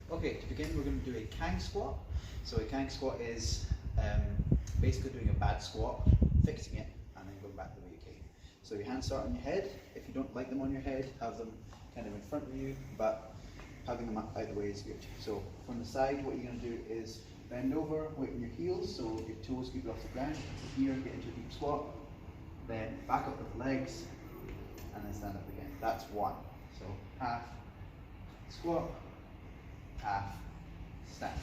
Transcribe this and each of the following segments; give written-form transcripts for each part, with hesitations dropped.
Okay, to begin we're going to do a Kang Squat. So a Kang Squat is basically doing a bad squat, fixing it, and then going back the way you came. So your hands start on your head. If you don't like them on your head, have them kind of in front of you, but having them out of the way is good. So from the side, what you're going to do is bend over, weight on your heels, so your toes keep off the ground. Here, get into a deep squat, then back up with the legs, and then stand up again. That's one. So half, squat, half, stand.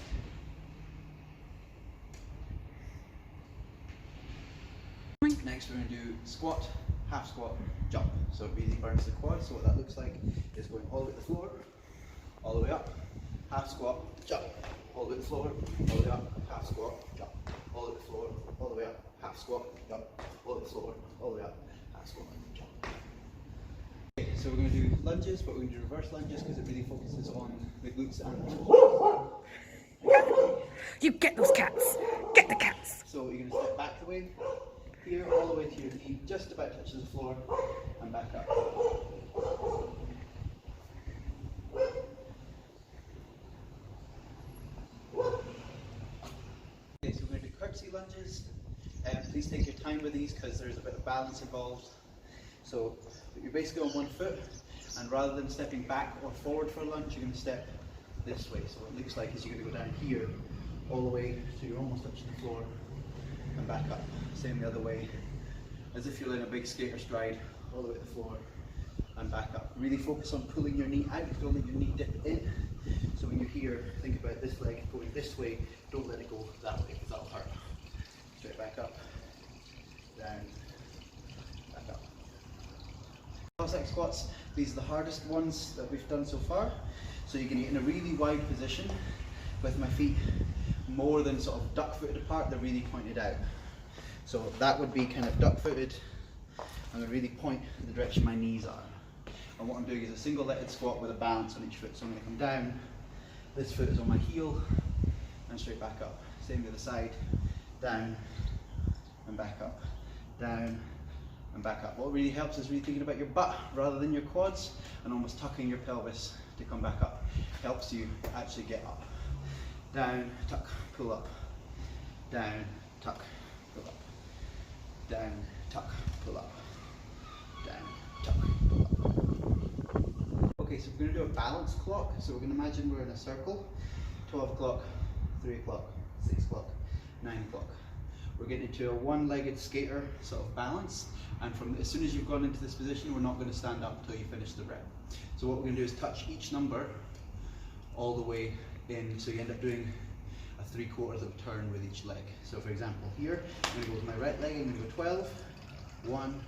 Next we're going to do squat, half squat, jump. So it really burns the quad. So what that looks like is going all the way to the floor, all the way up, half squat, jump, all the way to the floor, all the way up, half squat, jump, all the way to the floor, all the way up, half squat, jump, all the way to the floor, all the way up, half squat, jump. Okay, so we're going to do lunges, but we're going to do reverse lunges because it really focuses on the glutes and you get those cats. Get the cats. So you're going to step back the way, here all the way to your knee, just about touches the floor, and back up. Okay, so we're going to do Cursy Lunges. Please take your time with these because there's a bit of balance involved. So you're basically on one foot, and rather than stepping back or forward for a lunge, you're going to step this way. So what it looks like is you're going to go down here, all the way so you're almost touching the floor, and back up. Same the other way, as if you're in a big skater stride, all the way to the floor, and back up. Really focus on pulling your knee out, don't let your knee dip in. So when you're here, think about this leg going this way, don't let it go that way because that'll hurt. Straight back up, down, back up. Cossack squats, these are the hardest ones that we've done so far. So you're going to get in a really wide position with my feet more than sort of duck-footed apart, they're really pointed out. So that would be kind of duck-footed. I'm going to really point in the direction my knees are. And what I'm doing is a single-legged squat with a balance on each foot. So I'm going to come down, this foot is on my heel, and straight back up. Same the other side, down, and back up, down, and back up. What really helps is really thinking about your butt rather than your quads, and almost tucking your pelvis to come back up. Helps you actually get up. Down, tuck, pull up, down, tuck, pull up, down, tuck, pull up, down, tuck, pull up. Okay, so we're going to do a balance clock. So we're going to imagine we're in a circle, 12 o'clock, 3 o'clock, 6 o'clock, 9 o'clock. We're getting into a one-legged skater sort of balance, and from as soon as you've gone into this position, we're not going to stand up until you finish the rep. So what we're going to do is touch each number all the way in, so you end up doing a 3/4 of a turn with each leg. So for example, here, I'm going to go with my right leg, I'm going to go 12, 1,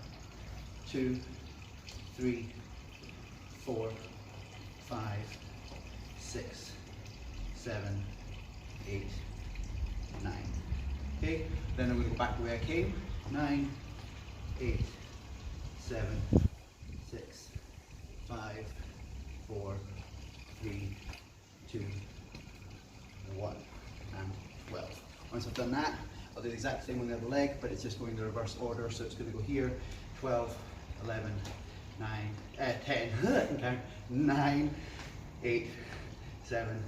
2, 3, 4, 5, 6, 7, 8, 9. Okay, then I'm going to go back the way I came, 9, 8, 7, 6, 5, 4, 3, 2, 1, and 12. Once I've done that, I'll do the exact same on the other leg, but it's just going in the reverse order. So it's going to go here, 12, 11, 9, 10, I can count, 9, 8, 7,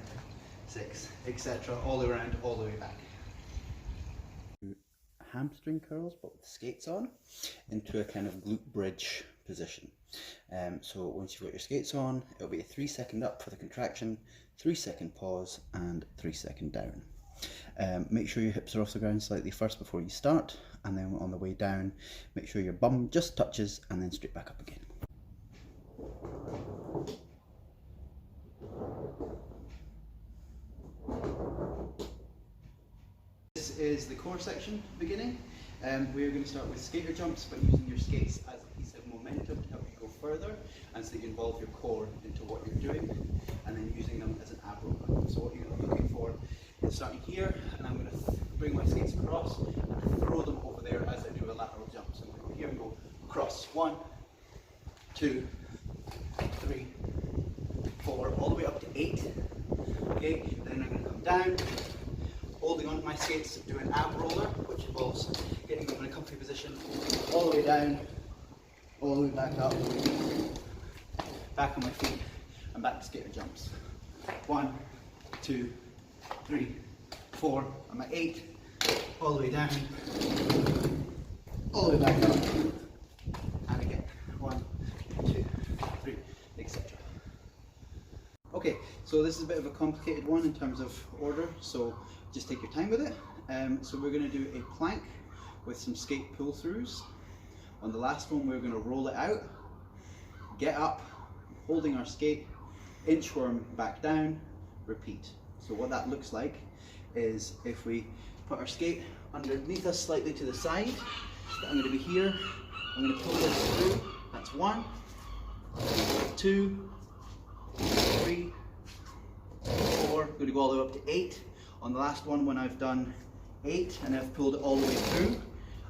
6, etc. all the way around, all the way back. Hamstring curls, but with skates on, into a kind of glute bridge position. So once you've got your skates on, it'll be a 3-second up for the contraction, 3-second pause, and 3-second down. Make sure your hips are off the ground slightly first before you start, and then on the way down, make sure your bum just touches, and then straight back up again. This is the core section beginning. We're going to start with skater jumps, but using your skates as a piece of momentum to help you go further, and so you involve your core into what you're doing, and then using them as an ab roller. So what you're looking for is starting here, and I'm going to bring my skates across and throw them over there as I do a lateral jump. So I'm going to go here and go across. 1, 2, 3, 4, all the way up to 8. Okay, then I'm going to come down, holding onto my skates, do an ab roller, which involves getting them in a comfy position, all the way down, all the way back up, back on my feet, and back to skater jumps. 1, 2, 3, 4, I'm at 8, all the way down, all the way back up, and again, 1, 2, 3, etc. Okay, so this is a bit of a complicated one in terms of order, so just take your time with it. So we're going to do a plank with some skate pull-throughs. On the last one we're going to roll it out, get up, holding our skate, inchworm back down, repeat. So what that looks like is if we put our skate underneath us slightly to the side, I'm going to be here, I'm going to pull this through, that's 1, 2, 3, 4, I'm going to go all the way up to 8. On the last one, when I've done 8 and I've pulled it all the way through,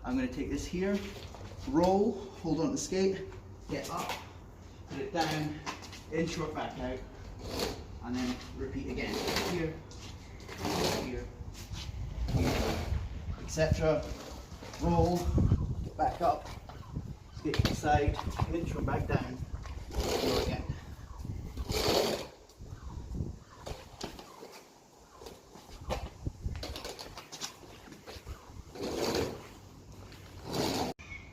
I'm going to take this here, roll, hold on to the skate, get up, put it down, inchworm back out, and then repeat again. Here, here, here, etc. Roll, get back up, skate to the side, inchworm back down, go again.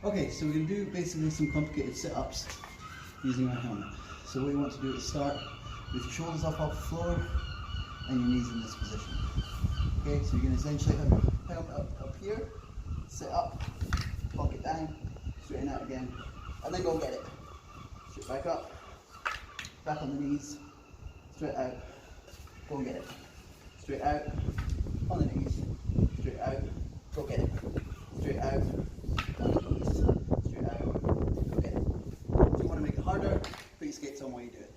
Okay, so we're going to do basically some complicated sit-ups using our helmet. So what we want to do is start with your shoulders up off the floor and your knees in this position. Okay, so you're going to essentially have your helmet up here, sit up, lock it down, straighten out again, and then go get it. Straight back up, back on the knees, straight out, go and get it. Straight out, on the knees, straight out, go get it. Straight out, on the knees, straight out, go get it. If you want to make it harder, put your skates on while you do it.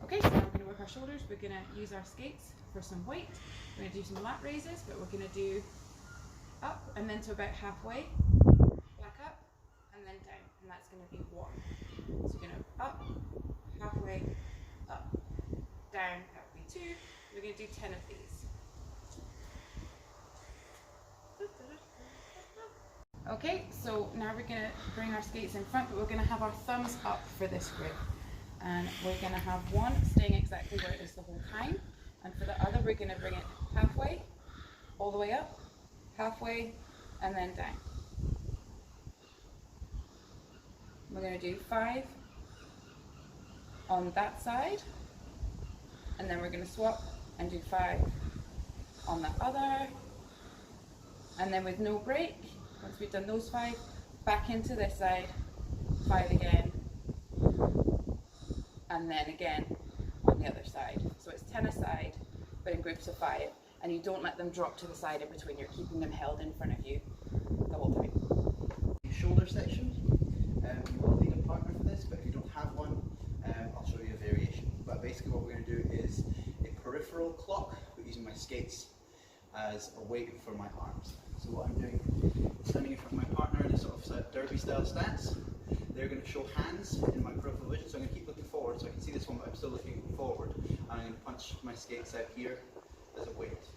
Okay, so now we're going to work our shoulders. We're going to use our skates for some weight. We're going to do some lat raises, but we're going to do up and then to about halfway, back up, and then down. And that's going to be 1. So we're going to up, halfway, up, down, that would be 2. We're going to do 10 of these. Okay, so now we're going to bring our skates in front, but we're going to have our thumbs up for this grip. And we're going to have one staying exactly where it is the whole time. And for the other, we're going to bring it halfway, all the way up, halfway, and then down. We're going to do 5 on that side. And then we're going to swap and do 5 on the other. And then with no break, once we've done those 5, back into this side, 5 again, and then again on the other side. So it's 10 a side, but in groups of 5, and you don't let them drop to the side in between, you're keeping them held in front of you the whole time. Shoulder section, you will need a partner for this, but if you don't have one, I'll show you a variation. But basically what we're going to do is a peripheral clock, but using my skates as a weight for my arms. So what I'm doing is standing in front of my partner in a sort of derby style stance. They're going to show hands in my peripheral vision, so I'm going to keep looking forward so I can see this one, but I'm still looking forward. And I'm going to punch my skates out here as a weight,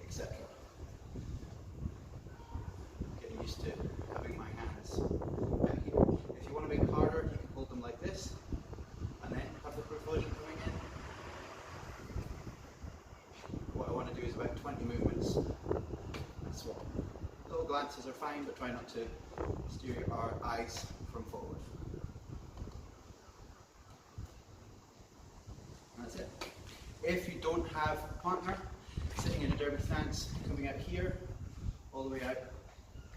etc. Getting used to having my hands out here. If you want to make it harder, you can hold them like this, and then have the peripheral vision coming in. What I want to do is about 20 movements and swap. Little glances are fine, but try not to steer our eyes from forward. And that's it. If you don't have a partner, sitting in a derby stance, coming out here, all the way out,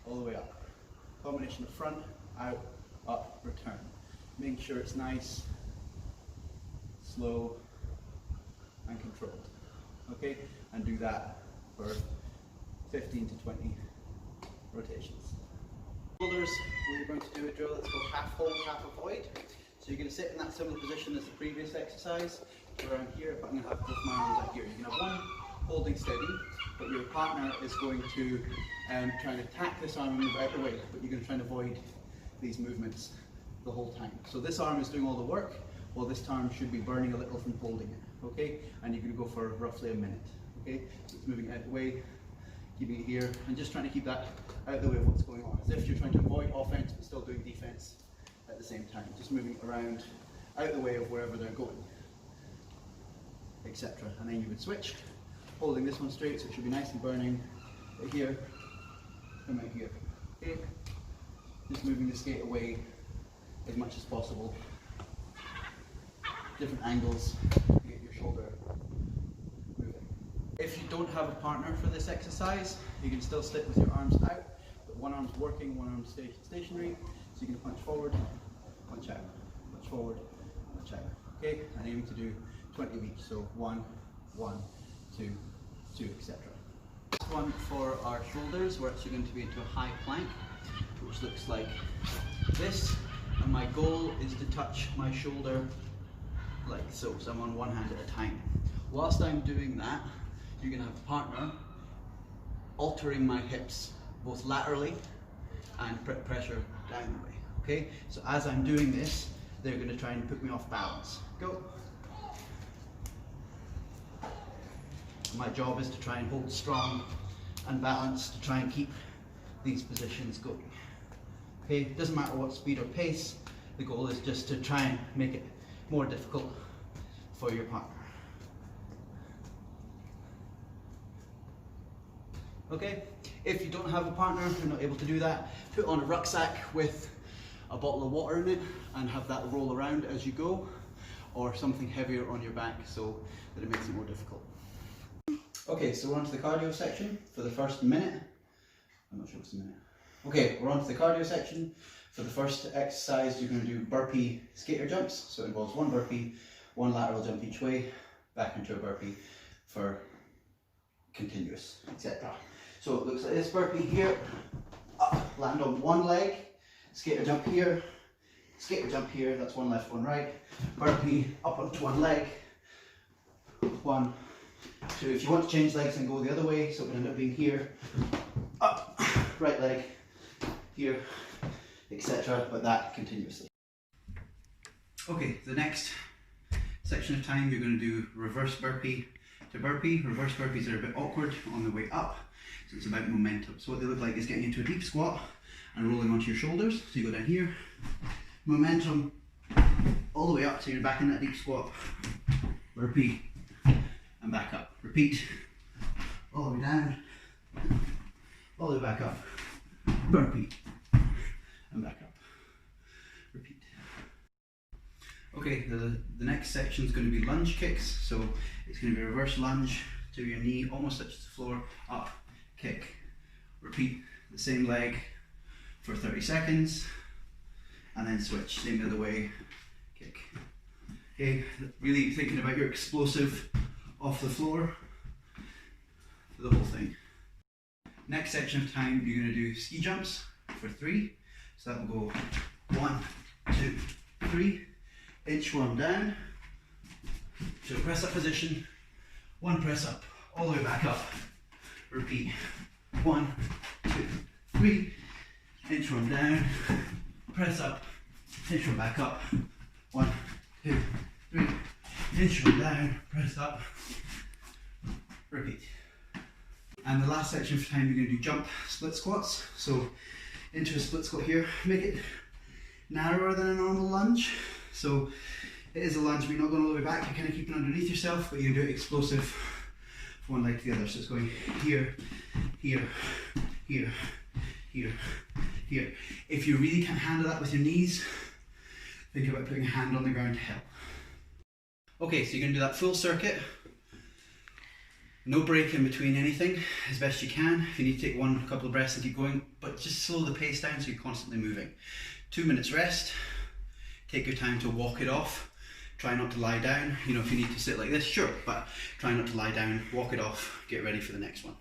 all the way up. Combination of front, out, up, return. Making sure it's nice, slow, and controlled. Okay? And do that for 15 to 20 rotations. Shoulders, we're going to do a drill that's called half hold, half avoid. So you're going to sit in that similar position as the previous exercise, around here, but I'm going to have both my arms out here. You can have one holding steady, but your partner is going to try and attack this arm and move out the way, but you're going to try and avoid these movements the whole time. So this arm is doing all the work, while this arm should be burning a little from holding it, okay? And you're going to go for roughly a minute, okay? So it's moving out the way, keeping it here, and just trying to keep that out of the way of what's going on, as if you're trying to avoid offense but still doing defense at the same time. Just moving around, out of the way of wherever they're going, etc. And then you would switch, holding this one straight so it should be nice and burning. Right here, and right here. Okay? Just moving the skate away as much as possible. Different angles to get your shoulder moving. If you don't have a partner for this exercise, you can still stick with your arms out, but one arm's working, one arm's stationary, so you can punch forward, punch out, punch forward, punch out. Okay, and aiming to do 20 of each, so 1, 1, 2, 2, etc. This one for our shoulders, we're actually going to be into a high plank, which looks like this, and my goal is to touch my shoulder like so, so I'm on one hand at a time. Whilst I'm doing that, you're going to have a partner altering my hips, both laterally and put pressure down the way. Okay, so as I'm doing this, they're going to try and put me off balance. Go. My job is to try and hold strong and balanced to try and keep these positions going. Okay, it doesn't matter what speed or pace, the goal is just to try and make it more difficult for your partner. Okay, if you don't have a partner, you're not able to do that, put on a rucksack with a bottle of water in it and have that roll around as you go, or something heavier on your back so that it makes it more difficult. Okay, so we're on to the cardio section for the first minute. I'm not sure what's a minute. Okay, we're on to the cardio section. For the first exercise, you're going to do burpee skater jumps. So it involves one burpee, one lateral jump each way, back into a burpee for continuous, etc. So it looks like this: burpee here, up, land on one leg, skater jump here, that's one left, one right, burpee up onto one leg, 1, 2. If you want to change legs and go the other way, so it would end up being here, up, right leg, here, etc. But that continuously. Okay, the next section of time you're going to do reverse burpee to burpee. Reverse burpees are a bit awkward on the way up, so it's about momentum. So what they look like is getting into a deep squat and rolling onto your shoulders. So you go down here, momentum all the way up, so you're back in that deep squat, burpee, and back up. Repeat, all the way down, all the way back up, burpee, and back up. Repeat. Okay, the next section is going to be lunge kicks. So it's going to be reverse lunge to your knee, almost touches the floor, up, kick. Repeat the same leg for 30 seconds, and then switch, same the other way, kick. Okay, really thinking about your explosive off the floor for the whole thing. Next section of time, you're going to do ski jumps for 3. So that will go 1, 2, 3. Inchworm down to a press up position. 1 press up, all the way back up. Repeat. 1, 2, 3. Inchworm down, press up, inchworm back up. 1, 2, 3. Inchworm down, press up. Repeat. And the last section of time, you're going to do jump split squats. So into a split squat here, make it narrower than a normal lunge. So it is a lunge, but you're not going all the way back, you're kind of keeping underneath yourself, but you can do it explosive from one leg to the other. So it's going here, here, here, here, here. If you really can't handle that with your knees, think about putting a hand on the ground to help. Okay, so you're going to do that full circuit. No break in between anything, as best you can. If you need to take a couple of breaths and keep going, but just slow the pace down so you're constantly moving. 2 minutes rest. Take your time to walk it off. Try not to lie down. You know, if you need to sit like this, sure, but try not to lie down, walk it off, get ready for the next one.